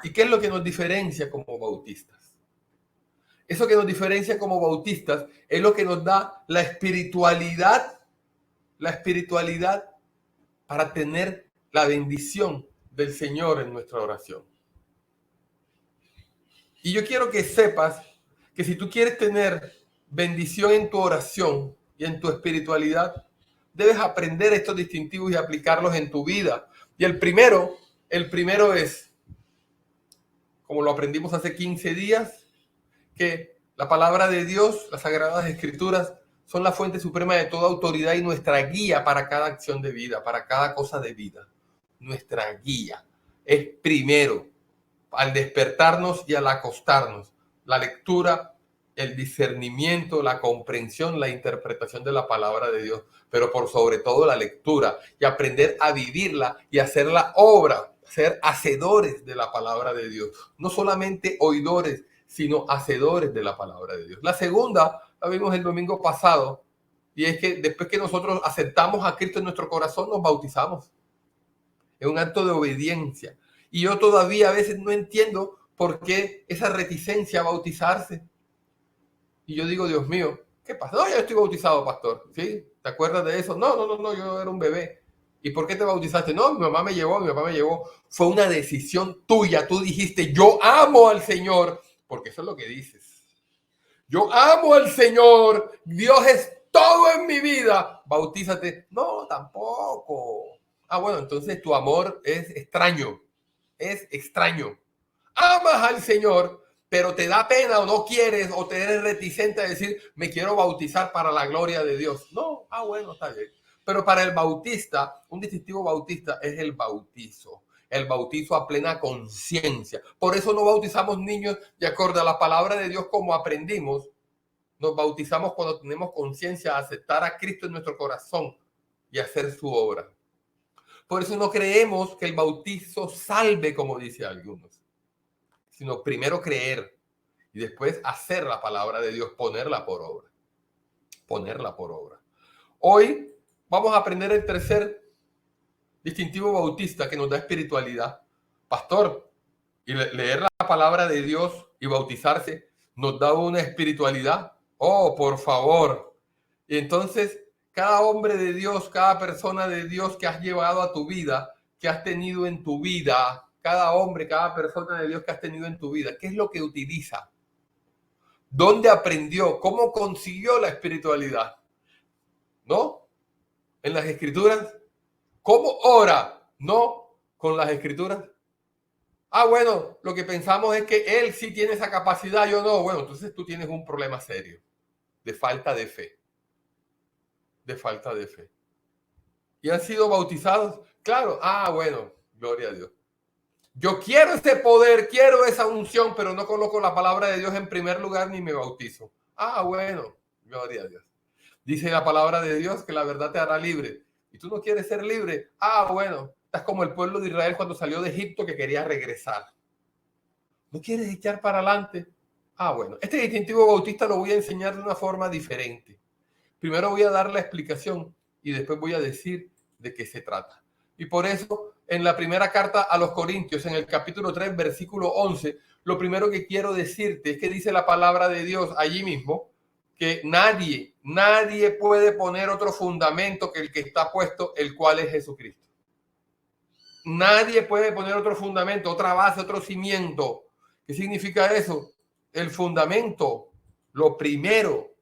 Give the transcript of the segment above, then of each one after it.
¿Y qué es lo que nos diferencia como bautistas? Eso que nos diferencia como bautistas es lo que nos da la espiritualidad para tener la bendición del Señor en nuestra oración. Y yo quiero que sepas que si tú quieres tener bendición en tu oración y en tu espiritualidad, debes aprender estos distintivos y aplicarlos en tu vida. Y el primero es, como lo aprendimos hace 15 días, que la palabra de Dios, las Sagradas Escrituras, son la fuente suprema de toda autoridad y nuestra guía para cada acción de vida, para cada cosa de vida. Nuestra guía es primero, al despertarnos y al acostarnos, la lectura, el discernimiento, la comprensión, la interpretación de la palabra de Dios, pero por sobre todo la lectura y aprender a vivirla y hacer la obra, ser hacedores de la palabra de Dios, no solamente oidores, sino hacedores de la palabra de Dios. La segunda la vimos el domingo pasado, y es que después que nosotros aceptamos a Cristo en nuestro corazón, nos bautizamos. Es un acto de obediencia. Y yo todavía a veces no entiendo por qué esa reticencia a bautizarse. Y yo digo, Dios mío, ¿qué pasa? No, ya estoy bautizado, pastor. ¿Sí? ¿Te acuerdas de eso? No, yo era un bebé. ¿Y por qué te bautizaste? No, mi papá me llevó. Fue una decisión tuya. Tú dijiste, yo amo al Señor, porque eso es lo que dices. Yo amo al Señor. Dios es todo en mi vida. Bautízate. No, tampoco. Ah, bueno, entonces tu amor es extraño. Es extraño. Amas al Señor, pero te da pena o no quieres o te eres reticente a decir, me quiero bautizar para la gloria de Dios. No, bueno, está bien. Pero para el bautista, un distintivo bautista es el bautizo a plena conciencia. Por eso no bautizamos niños de acuerdo a la palabra de Dios como aprendimos. Nos bautizamos cuando tenemos conciencia de aceptar a Cristo en nuestro corazón y hacer su obra. Por eso no creemos que el bautizo salve, como dice algunos, sino primero creer y después hacer la palabra de Dios, ponerla por obra. Hoy vamos a aprender el tercer distintivo bautista que nos da espiritualidad. Pastor, y leer la palabra de Dios y bautizarse nos da una espiritualidad. Oh, por favor. Y entonces, cada hombre de Dios, cada persona de Dios que has llevado a tu vida, que has tenido en tu vida, cada hombre, cada persona de Dios que has tenido en tu vida, ¿qué es lo que utiliza? ¿Dónde aprendió? ¿Cómo consiguió la espiritualidad? ¿No? En las Escrituras. ¿Cómo ora? No, con las Escrituras. Ah, bueno, lo que pensamos es que él sí tiene esa capacidad, yo no. Bueno, entonces tú tienes un problema serio de falta de fe. ¿Y han sido bautizados? Claro. Ah, bueno, gloria a Dios. Yo quiero ese poder, quiero esa unción, pero no coloco la palabra de Dios en primer lugar ni me bautizo. Ah, bueno, gloria a Dios. Dice la palabra de Dios que la verdad te hará libre. ¿Y tú no quieres ser libre? Ah, bueno, estás como el pueblo de Israel cuando salió de Egipto que quería regresar. ¿No quieres echar para adelante? Ah, bueno, este distintivo bautista lo voy a enseñar de una forma diferente. Primero voy a dar la explicación y después voy a decir de qué se trata. Y por eso, en la primera carta a los Corintios, en el capítulo 3, versículo 11, lo primero que quiero decirte es que dice la palabra de Dios allí mismo, que nadie puede poner otro fundamento que el que está puesto, el cual es Jesucristo. Nadie puede poner otro fundamento, otra base, otro cimiento. ¿Qué significa eso? El fundamento, lo primero,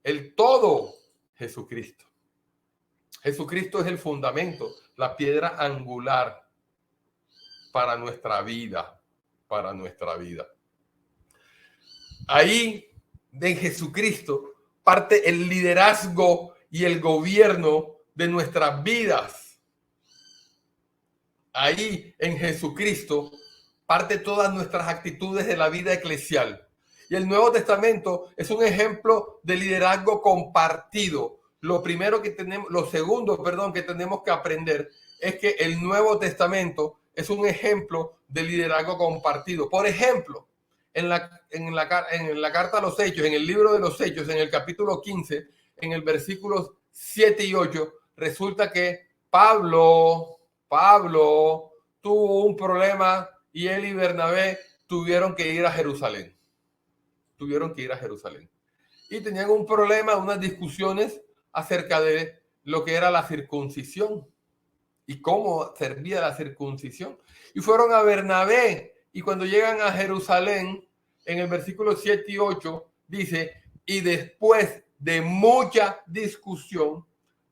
el todo, Jesucristo. Jesucristo es el fundamento, la piedra angular para nuestra vida, Ahí de Jesucristo parte el liderazgo y el gobierno de nuestras vidas. Ahí en Jesucristo parte todas nuestras actitudes de la vida eclesial. Y el Nuevo Testamento es un ejemplo de liderazgo compartido. Lo segundo que tenemos que aprender es que el Nuevo Testamento es un ejemplo de liderazgo compartido. Por ejemplo, en la carta a los Hechos, en el libro de los Hechos, en el capítulo 15, en el versículos 7 y 8, resulta que Pablo tuvo un problema y él y Bernabé tuvieron que ir a Jerusalén. Tuvieron que ir a Jerusalén. Y tenían un problema, unas discusiones acerca de lo que era la circuncisión y cómo servía la circuncisión. Y fueron a Bernabé, y cuando llegan a Jerusalén, en el versículo 7 y 8, dice, y después de mucha discusión,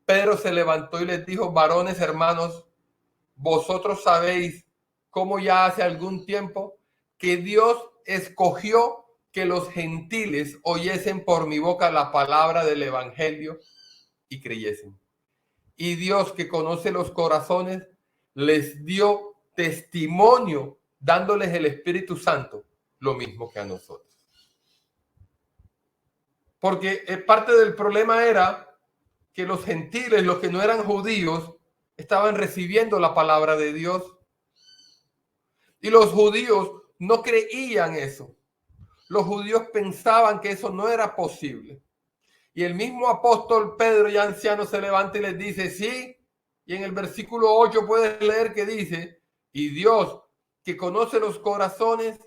Pedro se levantó y les dijo, varones hermanos, vosotros sabéis cómo ya hace algún tiempo que Dios escogió que los gentiles oyesen por mi boca la palabra del evangelio y creyesen. Y Dios, que conoce los corazones, les dio testimonio dándoles el Espíritu Santo, lo mismo que a nosotros. Porque parte del problema era que los gentiles, los que no eran judíos, estaban recibiendo la palabra de Dios. Y los judíos no creían eso. Los judíos pensaban que eso no era posible. Y el mismo apóstol Pedro, ya anciano, se levanta y les dice, sí. Y en el versículo 8 puedes leer que dice, y Dios, que conoce los corazones,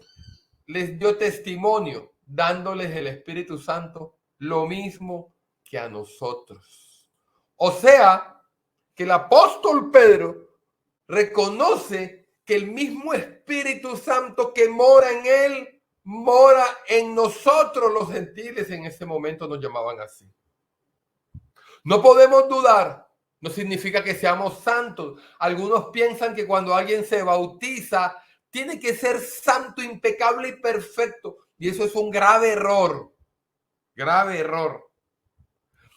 les dio testimonio, dándoles el Espíritu Santo, lo mismo que a nosotros. O sea, que el apóstol Pedro reconoce que el mismo Espíritu Santo que mora en él, mora en nosotros los gentiles. En ese momento nos llamaban así. No podemos dudar, no significa que seamos santos. Algunos piensan que cuando alguien se bautiza, tiene que ser santo, impecable y perfecto. Y eso es un grave error. Grave error.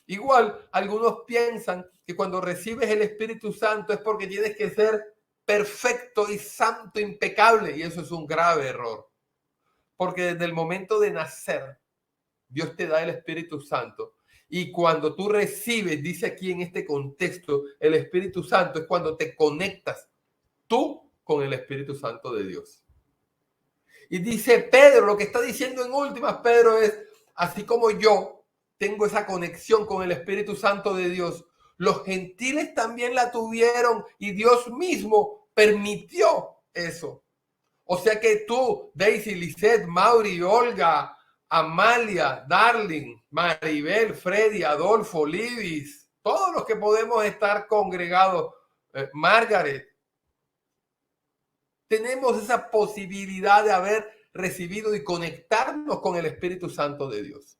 Igual, algunos piensan que cuando recibes el Espíritu Santo es porque tienes que ser perfecto y santo, impecable. Y eso es un grave error. Porque desde el momento de nacer, Dios te da el Espíritu Santo. Y cuando tú recibes, dice aquí en este contexto, el Espíritu Santo es cuando te conectas tú con el Espíritu Santo de Dios. Y dice Pedro, lo que está diciendo en últimas, Pedro, es, así como yo tengo esa conexión con el Espíritu Santo de Dios, los gentiles también la tuvieron y Dios mismo permitió eso. O sea que tú, Daisy, Lisette, Mauri, Olga, Amalia, Darling, Maribel, Freddy, Adolfo, Libis, todos los que podemos estar congregados, Margaret, tenemos esa posibilidad de haber recibido y conectarnos con el Espíritu Santo de Dios.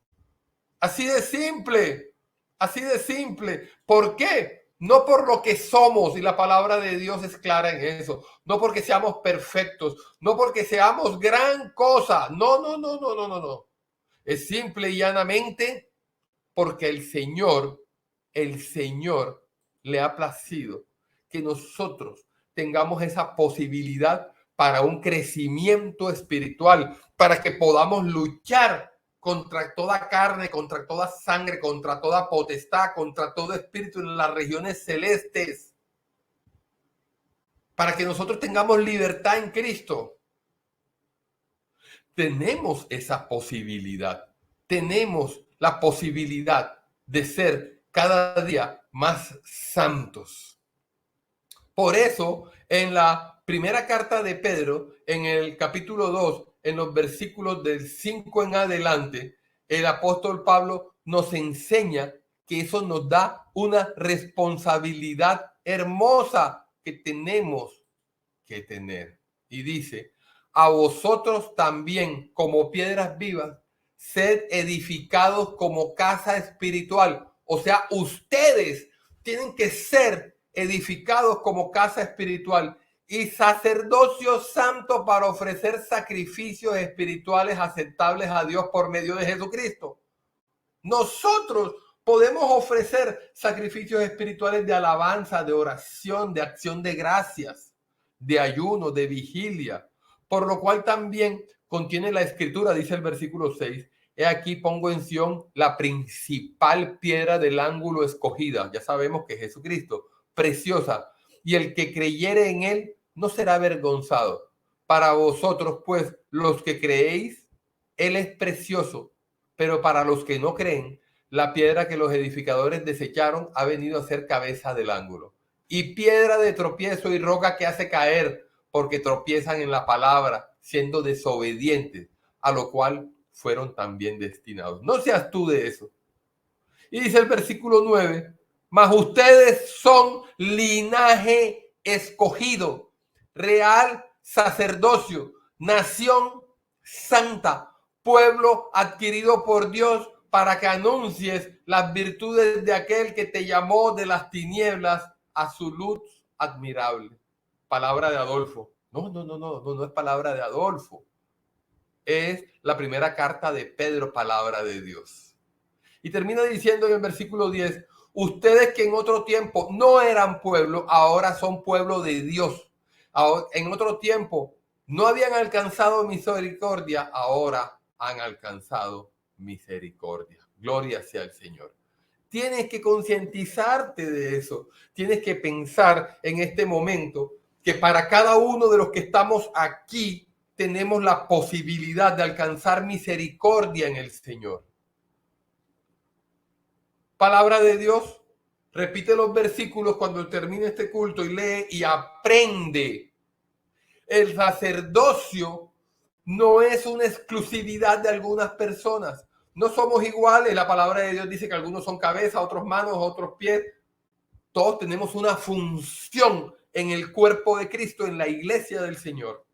Así de simple, así de simple. ¿Por qué? No por lo que somos, y la palabra de Dios es clara en eso. No porque seamos perfectos, no porque seamos gran cosa. No. Es simple y llanamente porque el Señor le ha placido que nosotros tengamos esa posibilidad para un crecimiento espiritual, para que podamos luchar contra toda carne, contra toda sangre, contra toda potestad, contra todo espíritu en las regiones celestes, para que nosotros tengamos libertad en Cristo. Tenemos esa posibilidad, tenemos la posibilidad de ser cada día más santos. Por eso, en la primera carta de Pedro, en el capítulo 2, en los versículos del 5 en adelante, el apóstol Pablo nos enseña que eso nos da una responsabilidad hermosa que tenemos que tener. Y dice, a vosotros también, como piedras vivas, sed edificados como casa espiritual. O sea, ustedes tienen que ser edificados como casa espiritual y sacerdocio santo para ofrecer sacrificios espirituales aceptables a Dios por medio de Jesucristo. Nosotros podemos ofrecer sacrificios espirituales de alabanza, de oración, de acción de gracias, de ayuno, de vigilia, por lo cual también contiene la escritura, dice el versículo 6, he aquí pongo en Sión la principal piedra del ángulo escogida, ya sabemos que es Jesucristo, preciosa, y el que creyere en él no será avergonzado. Para vosotros, pues, los que creéis, él es precioso, pero para los que no creen, la piedra que los edificadores desecharon ha venido a ser cabeza del ángulo, y piedra de tropiezo y roca que hace caer, porque tropiezan en la palabra, siendo desobedientes, a lo cual fueron también destinados. No seas tú de eso. Y dice el versículo 9, mas ustedes son linaje escogido, real sacerdocio, nación santa, pueblo adquirido por Dios, para que anuncies las virtudes de aquel que te llamó de las tinieblas a su luz admirable. Palabra de Adolfo. No es palabra de Adolfo. Es la primera carta de Pedro, palabra de Dios. Y termina diciendo en el versículo 10, ustedes que en otro tiempo no eran pueblo, ahora son pueblo de Dios. Ahora, en otro tiempo no habían alcanzado misericordia, ahora han alcanzado misericordia. Gloria sea al Señor. Tienes que concientizarte de eso. Tienes que pensar en este momento que para cada uno de los que estamos aquí tenemos la posibilidad de alcanzar misericordia en el Señor. Palabra de Dios, repite los versículos cuando termine este culto y lee y aprende. El sacerdocio no es una exclusividad de algunas personas. No somos iguales. La palabra de Dios dice que algunos son cabeza, otros manos, otros pies. Todos tenemos una función en el cuerpo de Cristo, en la iglesia del Señor.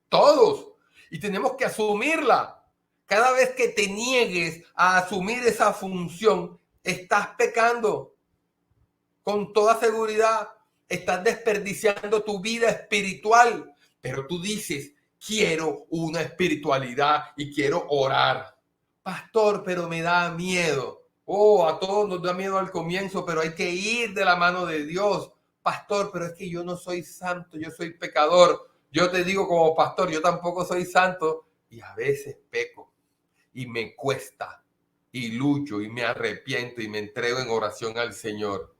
Todos. Y tenemos que asumirla. Cada vez que te niegues a asumir esa función, estás pecando. Con toda seguridad, estás desperdiciando tu vida espiritual. Pero tú dices, quiero una espiritualidad y quiero orar. Pastor, pero me da miedo. A todos nos da miedo al comienzo, pero hay que ir de la mano de Dios. Pastor, pero es que yo no soy santo, yo soy pecador. Yo te digo como pastor, yo tampoco soy santo y a veces peco y me cuesta y lucho y me arrepiento y me entrego en oración al Señor.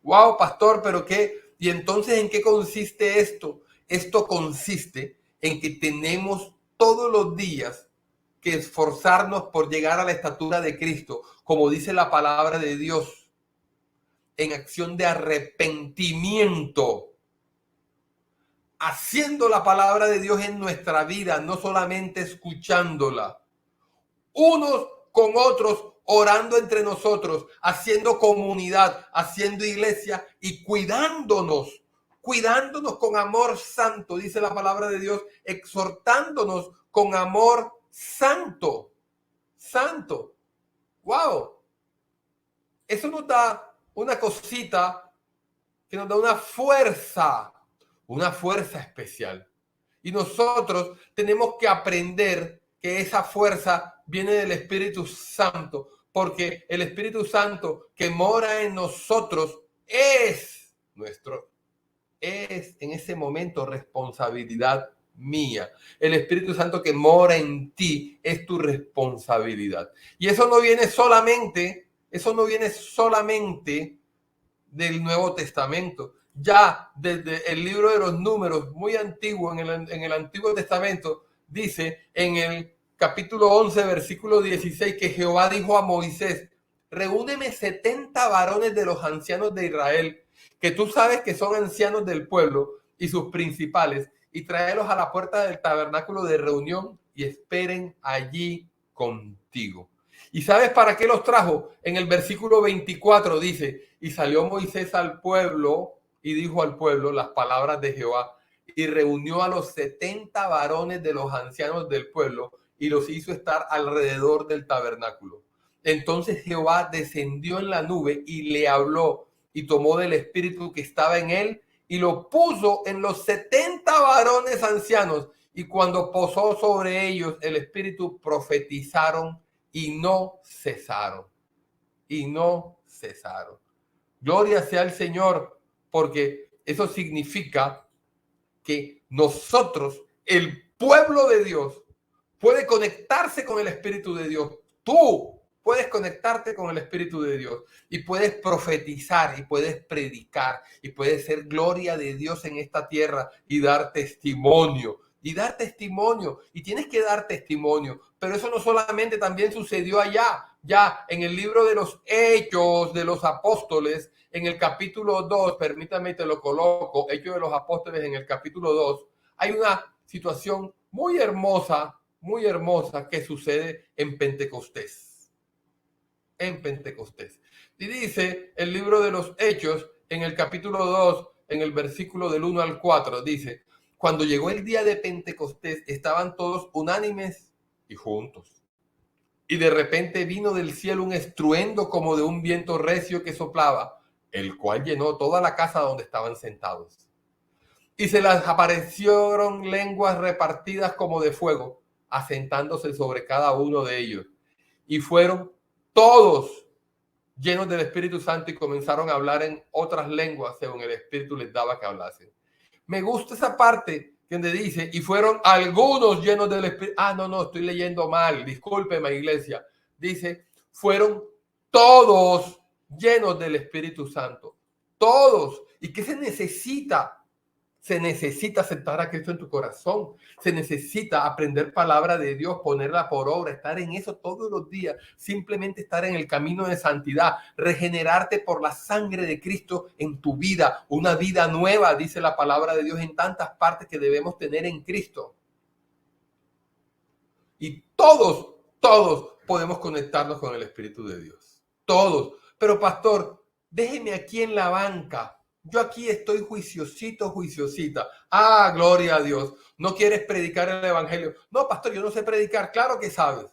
Wow, pastor, pero ¿qué? ¿Y entonces en qué consiste esto? Esto consiste en que tenemos todos los días que esforzarnos por llegar a la estatura de Cristo, como dice la palabra de Dios, en acción de arrepentimiento, haciendo la palabra de Dios en nuestra vida, no solamente escuchándola. Unos con otros, orando entre nosotros, haciendo comunidad, haciendo iglesia y cuidándonos con amor santo, dice la palabra de Dios, exhortándonos con amor santo. Santo. ¡Wow! Eso nos da una cosita que nos da una fuerza especial. Y nosotros tenemos que aprender que esa fuerza viene del Espíritu Santo, porque el Espíritu Santo que mora en nosotros es en ese momento responsabilidad mía. El Espíritu Santo que mora en ti es tu responsabilidad. Y eso no viene solamente del Nuevo Testamento. Ya desde el libro de los Números, muy antiguo, en el Antiguo Testamento, dice en el capítulo 11, versículo 16, que Jehová dijo a Moisés, reúneme 70 varones de los ancianos de Israel, que tú sabes que son ancianos del pueblo y sus principales, y tráelos a la puerta del tabernáculo de reunión y esperen allí contigo. ¿Y sabes para qué los trajo? En el versículo 24 dice, y salió Moisés al pueblo y dijo al pueblo las palabras de Jehová, y reunió a los 70 varones de los ancianos del pueblo y los hizo estar alrededor del tabernáculo. Entonces Jehová descendió en la nube y le habló, y tomó del espíritu que estaba en él y lo puso en los 70 varones ancianos, y cuando posó sobre ellos el espíritu, profetizaron y no cesaron. Gloria sea al Señor, porque eso significa que nosotros, el pueblo de Dios, puede conectarse con el Espíritu de Dios. Tú puedes conectarte con el Espíritu de Dios y puedes profetizar y puedes predicar y puedes ser gloria de Dios en esta tierra y dar testimonio y dar testimonio. Y tienes que dar testimonio. Pero eso no solamente también sucedió allá. Ya en el libro de los Hechos de los Apóstoles, en el capítulo 2, permítame te lo coloco, Hechos de los Apóstoles en el capítulo 2, hay una situación muy hermosa que sucede en Pentecostés. En Pentecostés. Y dice el libro de los Hechos, en el capítulo 2, en el versículo del 1 al 4, dice: cuando llegó el día de Pentecostés, estaban todos unánimes y juntos. Y de repente vino del cielo un estruendo como de un viento recio que soplaba, el cual llenó toda la casa donde estaban sentados. Y se les aparecieron lenguas repartidas como de fuego, asentándose sobre cada uno de ellos. Y fueron todos llenos del Espíritu Santo y comenzaron a hablar en otras lenguas según el Espíritu les daba que hablasen. Me gusta esa parte donde dice, y fueron algunos llenos del Espíritu. No, estoy leyendo mal, discúlpeme, iglesia. Dice, fueron todos llenos del Espíritu Santo. Todos. ¿Y qué se necesita? Se necesita aceptar a Cristo en tu corazón. Se necesita aprender palabra de Dios, ponerla por obra, estar en eso todos los días, simplemente estar en el camino de santidad, regenerarte por la sangre de Cristo en tu vida, una vida nueva, dice la palabra de Dios en tantas partes que debemos tener en Cristo. Y todos podemos conectarnos con el Espíritu de Dios. Todos. Pero pastor, déjeme aquí en la banca. Yo aquí estoy juiciosita. Gloria a Dios. ¿No quieres predicar el evangelio? No, pastor, yo no sé predicar. Claro que sabes.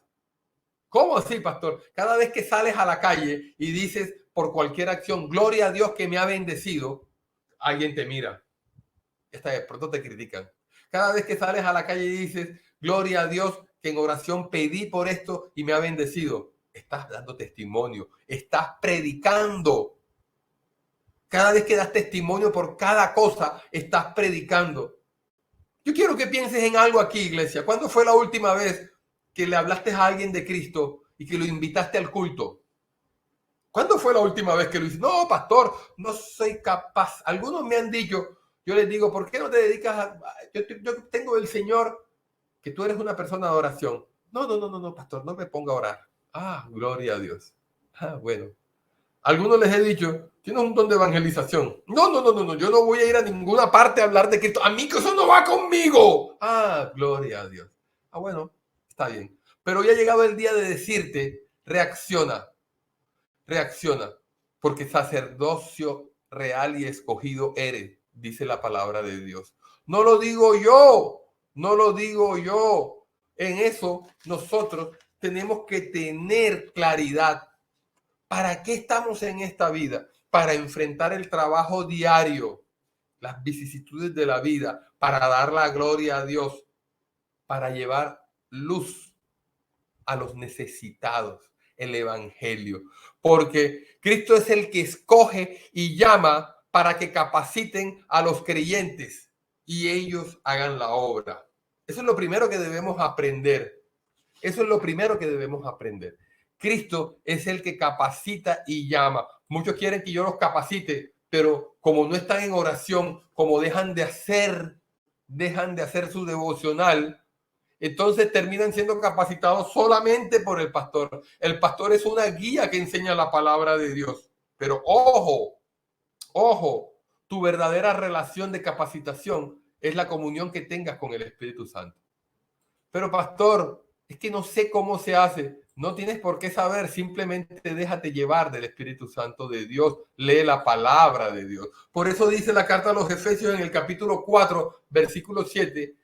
¿Cómo así, pastor? Cada vez que sales a la calle y dices por cualquier acción, gloria a Dios que me ha bendecido, alguien te mira. De pronto te critican. Cada vez que sales a la calle y dices, gloria a Dios que en oración pedí por esto y me ha bendecido, estás dando testimonio, estás predicando. Cada vez que das testimonio por cada cosa, estás predicando. Yo quiero que pienses en algo aquí, iglesia. ¿Cuándo fue la última vez que le hablaste a alguien de Cristo y que lo invitaste al culto? ¿Cuándo fue la última vez que lo hiciste? No, pastor, no soy capaz. Algunos me han dicho, yo les digo, ¿por qué no te dedicas a...? Yo tengo del Señor que tú eres una persona de oración. No, pastor, no me ponga a orar. Gloria a Dios. Bueno. Algunos les he dicho, tienes un don de evangelización. No, yo no voy a ir a ninguna parte a hablar de Cristo. A mí que eso no va conmigo. Gloria a Dios. Bueno, está bien. Pero ya ha llegado el día de decirte, reacciona, porque sacerdocio real y escogido eres, dice la palabra de Dios. No lo digo yo. En eso nosotros tenemos que tener claridad. ¿Para qué estamos en esta vida? Para enfrentar el trabajo diario, las vicisitudes de la vida, para dar la gloria a Dios, para llevar luz a los necesitados, el evangelio. Porque Cristo es el que escoge y llama para que capaciten a los creyentes y ellos hagan la obra. Eso es lo primero que debemos aprender. Cristo es el que capacita y llama. Muchos quieren que yo los capacite, pero como no están en oración, como dejan de hacer su devocional, entonces terminan siendo capacitados solamente por el pastor. El pastor es una guía que enseña la palabra de Dios. Pero ojo, tu verdadera relación de capacitación es la comunión que tengas con el Espíritu Santo. Pero pastor, es que no sé cómo se hace. No tienes por qué saber, simplemente déjate llevar del Espíritu Santo de Dios, lee la palabra de Dios. Por eso dice la carta a los Efesios en el capítulo 4, versículo 7,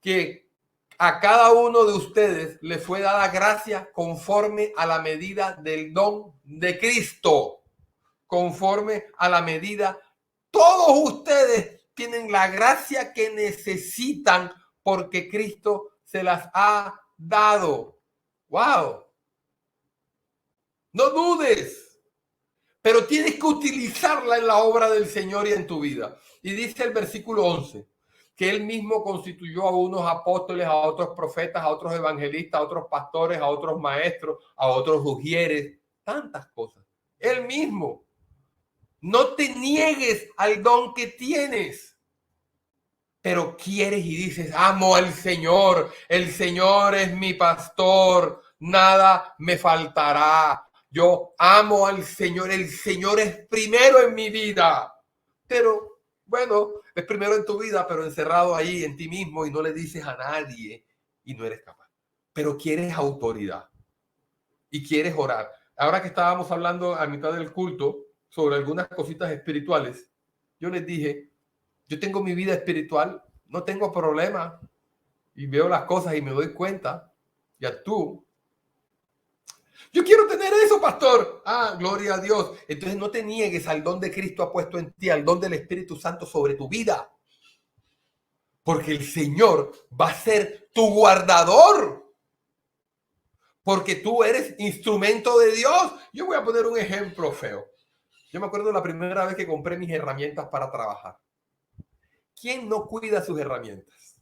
que a cada uno de ustedes le fue dada gracia conforme a la medida del don de Cristo. Conforme a la medida, todos ustedes tienen la gracia que necesitan porque Cristo se las ha dado. ¡Wow! No dudes, pero tienes que utilizarla en la obra del Señor y en tu vida. Y dice el versículo 11, que Él mismo constituyó a unos apóstoles, a otros profetas, a otros evangelistas, a otros pastores, a otros maestros, a otros ujieres, tantas cosas. Él mismo. No te niegues al don que tienes. pero quieres y dices, amo al Señor, el Señor es mi pastor, nada me faltará. Yo amo al Señor, el Señor es primero en mi vida. Pero bueno, es primero en tu vida, pero encerrado ahí en ti mismo y no le dices a nadie y no eres capaz. Pero quieres autoridad y quieres orar. Ahora que estábamos hablando a mitad del culto sobre algunas cositas espirituales, yo les dije, yo tengo mi vida espiritual, no tengo problema y veo las cosas y me doy cuenta y actúo. Yo quiero tener eso, pastor. Ah, gloria a Dios. Entonces no te niegues al don de Cristo ha puesto en ti, al don del Espíritu Santo sobre tu vida. Porque el Señor va a ser tu guardador. Porque tú eres instrumento de Dios. Yo voy a poner un ejemplo feo. Yo me acuerdo la primera vez que compré mis herramientas para trabajar. ¿Quién no cuida sus herramientas?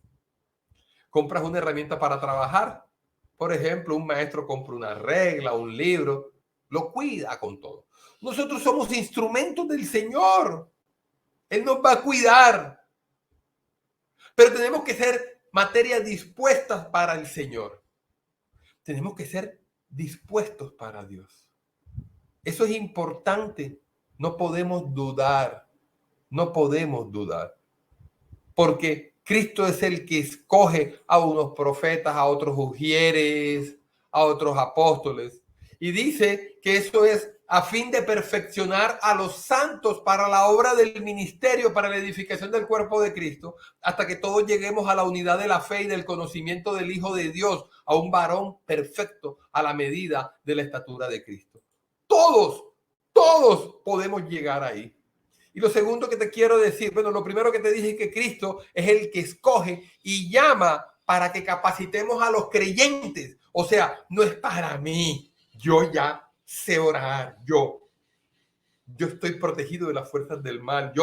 Compras una herramienta para trabajar. Por ejemplo, un maestro compra una regla, un libro, lo cuida con todo. Nosotros somos instrumentos del Señor. Él nos va a cuidar. Pero tenemos que ser materias dispuestas para el Señor. Tenemos que ser dispuestos para Dios. Eso es importante. No podemos dudar. No podemos dudar. Porque Cristo es el que escoge a unos profetas, a otros ujieres, a otros apóstoles. Y dice que eso es a fin de perfeccionar a los santos para la obra del ministerio, para la edificación del cuerpo de Cristo, hasta que todos lleguemos a la unidad de la fe y del conocimiento del Hijo de Dios, a un varón perfecto a la medida de la estatura de Cristo. Todos podemos llegar ahí. Y lo segundo que te quiero decir, bueno, lo primero que te dije es que Cristo es el que escoge y llama para que capacitemos a los creyentes. O sea, no es para mí. Yo ya sé orar. Yo estoy protegido de las fuerzas del mal.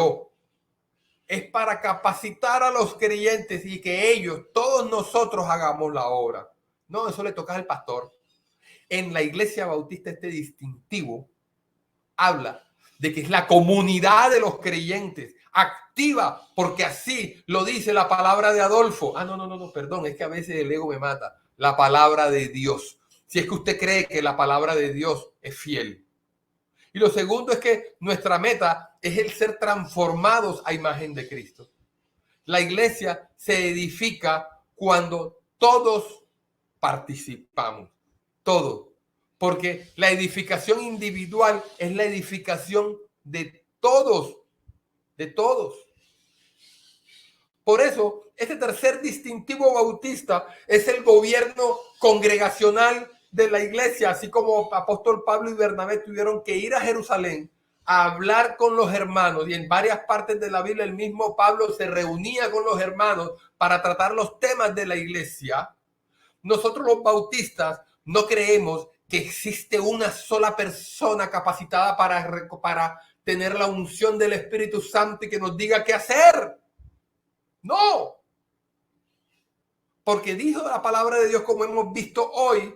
Es para capacitar a los creyentes y que ellos, todos nosotros, hagamos la obra. No, eso le toca al pastor. En la Iglesia Bautista este distintivo habla de que es la comunidad de los creyentes activa, porque así lo dice la palabra de Adolfo. No, perdón, es que a veces el ego me mata. La palabra de Dios. Si es que usted cree que la palabra de Dios es fiel. Y lo segundo es que nuestra meta es el ser transformados a imagen de Cristo. La iglesia se edifica cuando todos participamos. Todos. Porque la edificación individual es la edificación de todos. De todos. Por eso, este tercer distintivo bautista es el gobierno congregacional de la iglesia, así como apóstol Pablo y Bernabé tuvieron que ir a Jerusalén a hablar con los hermanos, y en varias partes de la Biblia el mismo Pablo se reunía con los hermanos para tratar los temas de la iglesia. Nosotros los bautistas no creemos que existe una sola persona capacitada para tener la unción del Espíritu Santo y que nos diga qué hacer. No. Porque dijo la palabra de Dios, como hemos visto hoy,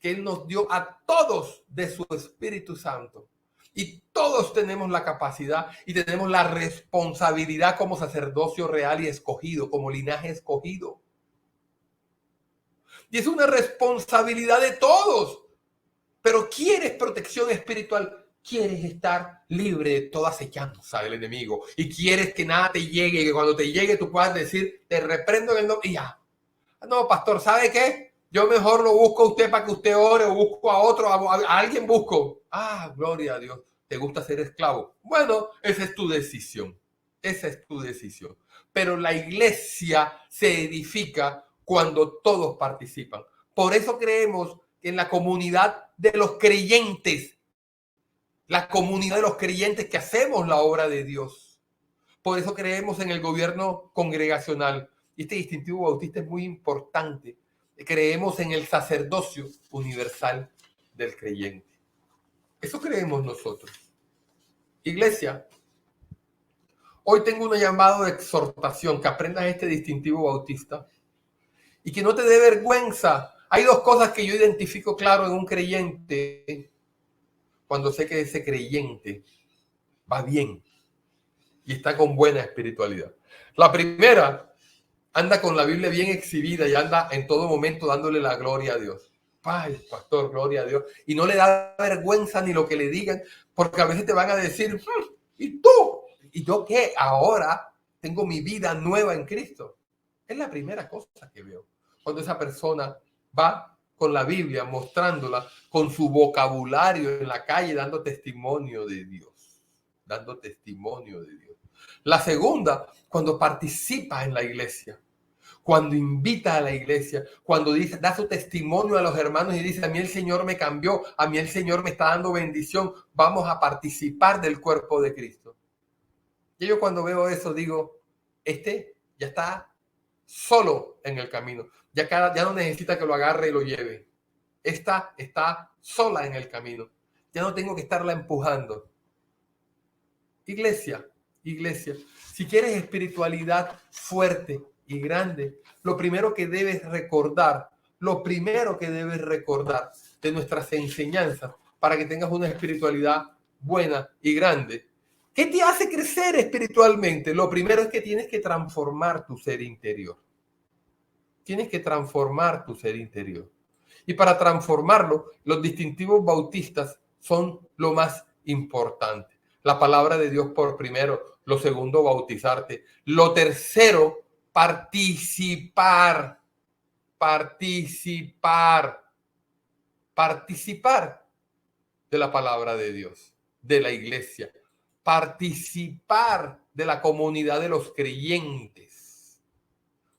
que Él nos dio a todos de su Espíritu Santo. Y todos tenemos la capacidad y tenemos la responsabilidad como sacerdocio real y escogido, como linaje escogido. Y es una responsabilidad de todos. Pero ¿quieres protección espiritual? Quieres estar libre de toda acechanza del enemigo. Y quieres que nada te llegue, que cuando te llegue tú puedas decir, te reprendo en el nombre. Y ya. No, pastor, ¿sabe qué? Yo mejor lo busco a usted para que usted ore, o busco a otro, a alguien busco. Ah, gloria a Dios. ¿Te gusta ser esclavo? Bueno, esa es tu decisión. Esa es tu decisión. Pero la iglesia se edifica cuando todos participan. Por eso creemos en la comunidad de los creyentes. La comunidad de los creyentes que hacemos la obra de Dios. Por eso creemos en el gobierno congregacional. Este distintivo bautista es muy importante. Creemos en el sacerdocio universal del creyente. Eso creemos nosotros. Iglesia, hoy tengo un llamado de exhortación, que aprendas este distintivo bautista y que no te dé vergüenza. Hay dos cosas que yo identifico claro en un creyente cuando sé que ese creyente va bien y está con buena espiritualidad. La primera anda con la Biblia bien exhibida y anda en todo momento dándole la gloria a Dios. Ay, pastor, gloria a Dios. Y no le da vergüenza ni lo que le digan, porque a veces te van a decir, ¿y tú? ¿Y yo qué? Ahora tengo mi vida nueva en Cristo. Es la primera cosa que veo. Cuando esa persona va con la Biblia, mostrándola con su vocabulario en la calle, dando testimonio de Dios. Dando testimonio de Dios. La segunda, cuando participa en la iglesia. Cuando invita a la iglesia, cuando dice, da su testimonio a los hermanos y dice, a mí el Señor me cambió, a mí el Señor me está dando bendición, vamos a participar del cuerpo de Cristo. Y yo cuando veo eso digo, ya está solo en el camino, ya no necesita que lo agarre y lo lleve. Esta está sola en el camino, ya no tengo que estarla empujando. Iglesia, si quieres espiritualidad fuerte y grande, lo primero que debes recordar de nuestras enseñanzas para que tengas una espiritualidad buena y grande. ¿Qué te hace crecer espiritualmente? Lo primero es que tienes que transformar tu ser interior. Tienes que transformar tu ser interior. Y para transformarlo, los distintivos bautistas son lo más importante. La palabra de Dios por primero. Lo segundo, bautizarte. Lo tercero, participar de la palabra de Dios, de la iglesia, participar de la comunidad de los creyentes.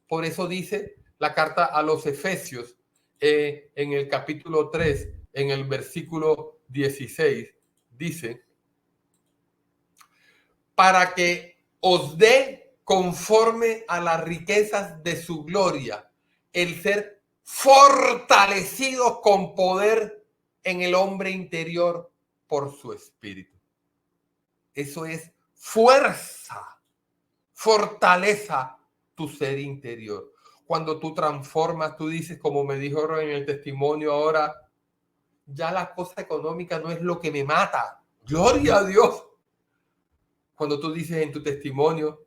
Por eso dice la carta a los Efesios en el capítulo 3, en el versículo 16, dice, para que os dé conforme a las riquezas de su gloria, el ser fortalecidos con poder en el hombre interior por su espíritu. Eso es fuerza, fortaleza tu ser interior. Cuando tú transformas, tú dices, como me dijo en el testimonio ahora, ya la cosa económica no es lo que me mata. Gloria a Dios. Cuando tú dices en tu testimonio,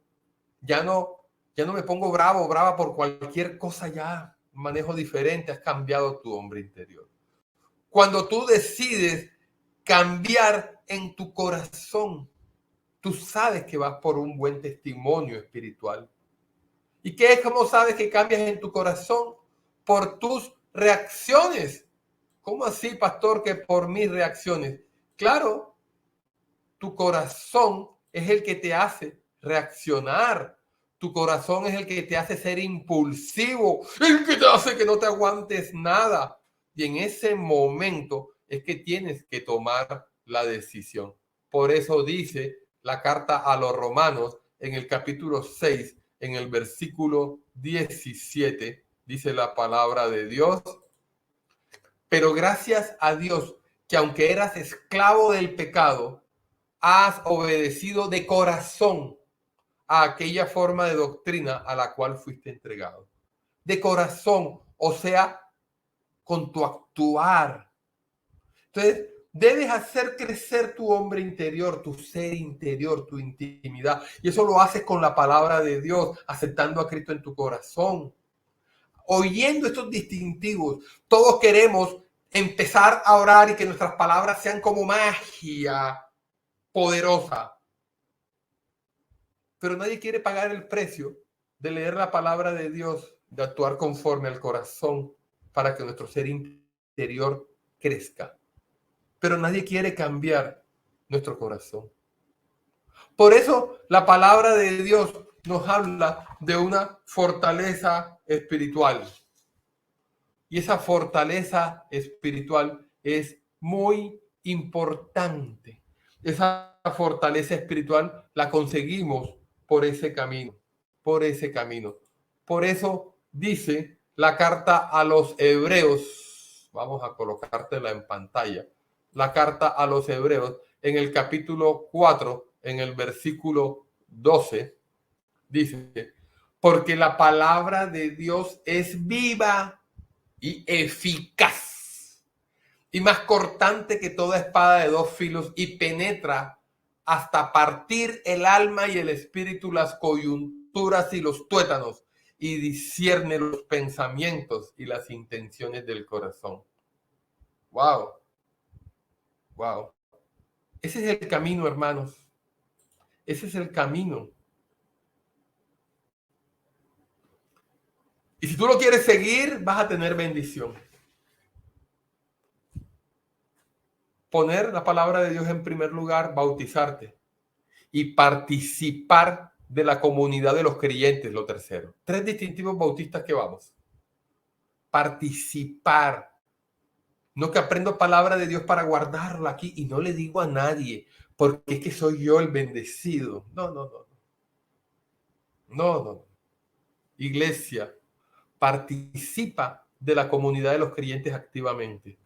ya no me pongo brava por cualquier cosa, ya manejo diferente, has cambiado tu hombre interior. Cuando tú decides cambiar en tu corazón, tú sabes que vas por un buen testimonio espiritual. ¿Y qué es cómo sabes que cambias en tu corazón? Por tus reacciones. ¿Cómo así, pastor, que por mis reacciones? Claro, tu corazón es el que te hace reaccionar. Tu corazón es el que te hace ser impulsivo, el que te hace que no te aguantes nada. Y en ese momento es que tienes que tomar la decisión. Por eso dice la carta a los Romanos en el capítulo 6, en el versículo 17, dice la palabra de Dios. Pero gracias a Dios que aunque eras esclavo del pecado, has obedecido de corazón a aquella forma de doctrina a la cual fuiste entregado. De corazón, o sea, con tu actuar. Entonces, debes hacer crecer tu hombre interior, tu ser interior, tu intimidad. Y eso lo haces con la palabra de Dios, aceptando a Cristo en tu corazón. Oyendo estos distintivos, todos queremos empezar a orar y que nuestras palabras sean como magia poderosa. Pero nadie quiere pagar el precio de leer la palabra de Dios, de actuar conforme al corazón para que nuestro ser interior crezca. Pero nadie quiere cambiar nuestro corazón. Por eso la palabra de Dios nos habla de una fortaleza espiritual. Y esa fortaleza espiritual es muy importante. Esa fortaleza espiritual la conseguimos por ese camino, por ese camino. Por eso dice la carta a los Hebreos, vamos a colocártela en pantalla, la carta a los Hebreos en el capítulo 4, en el versículo 12, dice, porque la palabra de Dios es viva y eficaz y más cortante que toda espada de dos filos y penetra hasta partir el alma y el espíritu, las coyunturas y los tuétanos, y discierne los pensamientos y las intenciones del corazón. Wow. Wow. Ese es el camino, hermanos. Ese es el camino. Y si tú lo quieres seguir, vas a tener bendición. Poner la palabra de Dios en primer lugar, bautizarte y participar de la comunidad de los creyentes, lo tercero. 3 distintivos bautistas que vamos. Participar. No que aprendo palabra de Dios para guardarla aquí y no le digo a nadie, porque es que soy yo el bendecido. No, no, no. No, no. Iglesia, participa de la comunidad de los creyentes activamente.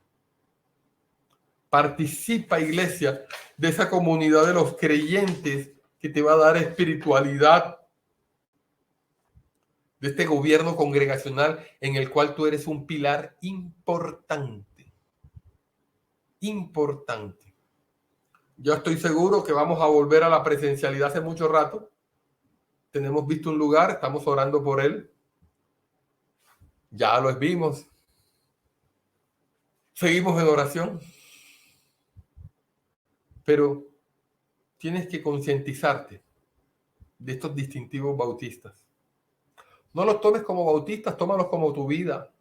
Participa, iglesia, de esa comunidad de los creyentes que te va a dar espiritualidad, de este gobierno congregacional en el cual tú eres un pilar importante. Importante. Yo estoy seguro que vamos a volver a la presencialidad hace mucho rato. Tenemos visto un lugar, estamos orando por él. Ya lo vimos. Seguimos en oración. Pero tienes que concientizarte de estos distintivos bautistas. No los tomes como bautistas, tómalos como tu vida.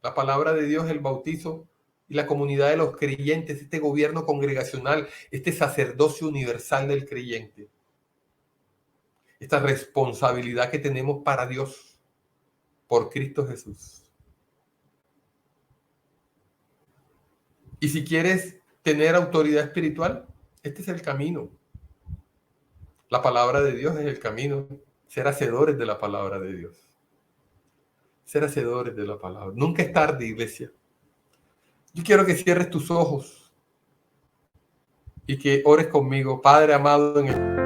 La palabra de Dios, el bautizo y la comunidad de los creyentes, este gobierno congregacional, este sacerdocio universal del creyente. Esta responsabilidad que tenemos para Dios por Cristo Jesús. Y si quieres tener autoridad espiritual, este es el camino. La palabra de Dios es el camino. Ser hacedores de la palabra de Dios. Ser hacedores de la palabra. Nunca es tarde, iglesia. Yo quiero que cierres tus ojos y que ores conmigo. Padre amado, en el